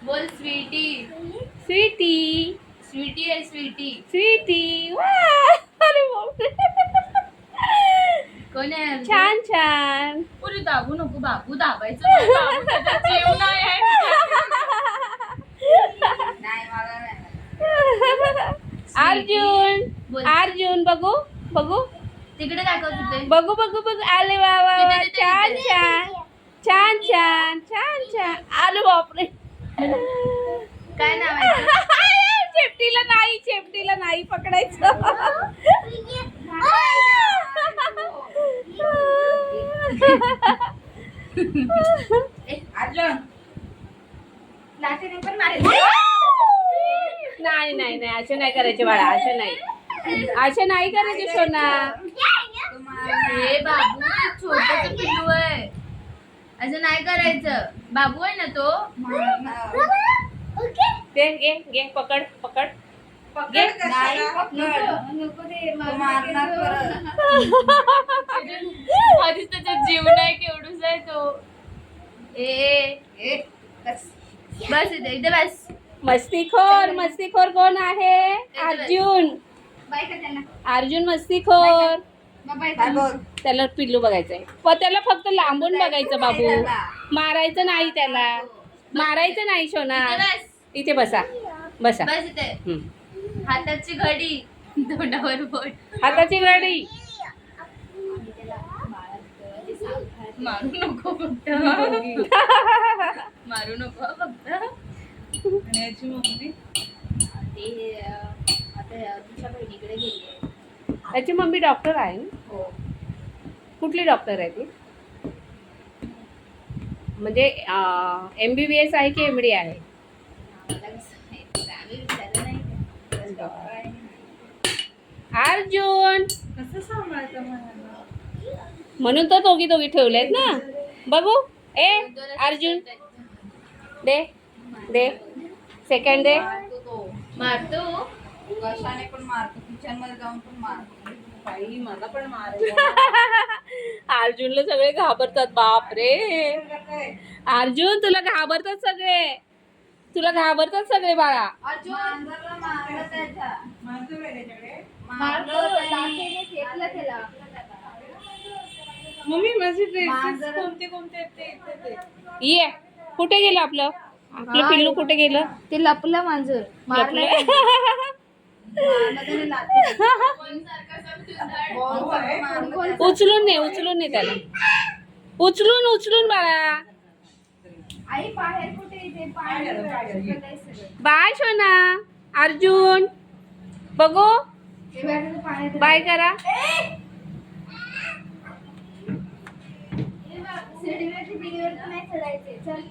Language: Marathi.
बोल स्वीटी. स्वीटी स्वीटी आहे स्वीटी. स्वीटी अरे बापरे. कोण आहे? छान छान. पुरी दाबू नको बाबू, दाबायचं नाही. बाबू त्याचा जीव नाही आहे. नाही मला नाही. अर्जुन बोल. अर्जुन बघू बघू तिकडे दाखव तिथे. बघू बघू बघू आले वा वा वा. तिथे, तिथे, छान तिथे. छान छान छान छान छान. आले बापरे. काय नाव आहे? शेपटीला नाही पकडायचं. अर्जुन लाठीने पण मारेल. नाही नाही नाही असं नाही करायचे बाळा. असं नाही करायचे सोना. हे बाबू छोटस पिल्लू आहे, असं नाही करायचं. बाबू आहे ना तो. ते घे घे पकड पकड घे. आधीच त्याचा जीव नाही, केवढूच आहे तो. बस इथे इथे बस. मस्तीखोर कोण आहे? अर्जुन. अर्जुन मस्तीखोर. त्याला पिल्लू बघायचंय पण त्याला फक्त लांबून बघायचं बाबू. मारायचं नाही त्याला. मारायचं नाही सोना. इथे बसा बसा. बस इथे. हाताची घडी, तोंडावर बोट. हाताची गाडी. मारू नको फक्त. मारू नको फक्त. याची मम्मी ते आता तुझ्या बहिणीकडे गेली. त्याची मम्मी डॉक्टर आहे ना? हो. कुठली डॉक्टर आहे ती? म्हणजे MBBS आहे की MD आहे? अर्जुन कसं सांभाळतं मला. म्हणून तर दोघी ठेवलेत ना. बघू ए अर्जुन दे दे सेकंड दे. मारतो. कशाने पण मारतो, किचन मध्ये जाऊन पण मारतो. बाई मला पण मार. अर्जुनला सगळे घाबरतात. बाप रे अर्जुन तुला घाबरतात सगळे. तुला घाबरतात सगळे बाळा. मम्मी माझे ड्रेसेस कोणते कोणते आहेत ते इथे दे. ये कुठे गेलं आपलं पिल्लू कुठे गेलं? ते लपलं मांजर. लपलं. उचलून ने त्याला. उचलून बाळा. आई बाहेर कुठे इथे बाय सोना. अर्जुन बघू बाय करा. नाही चढायचे. चल.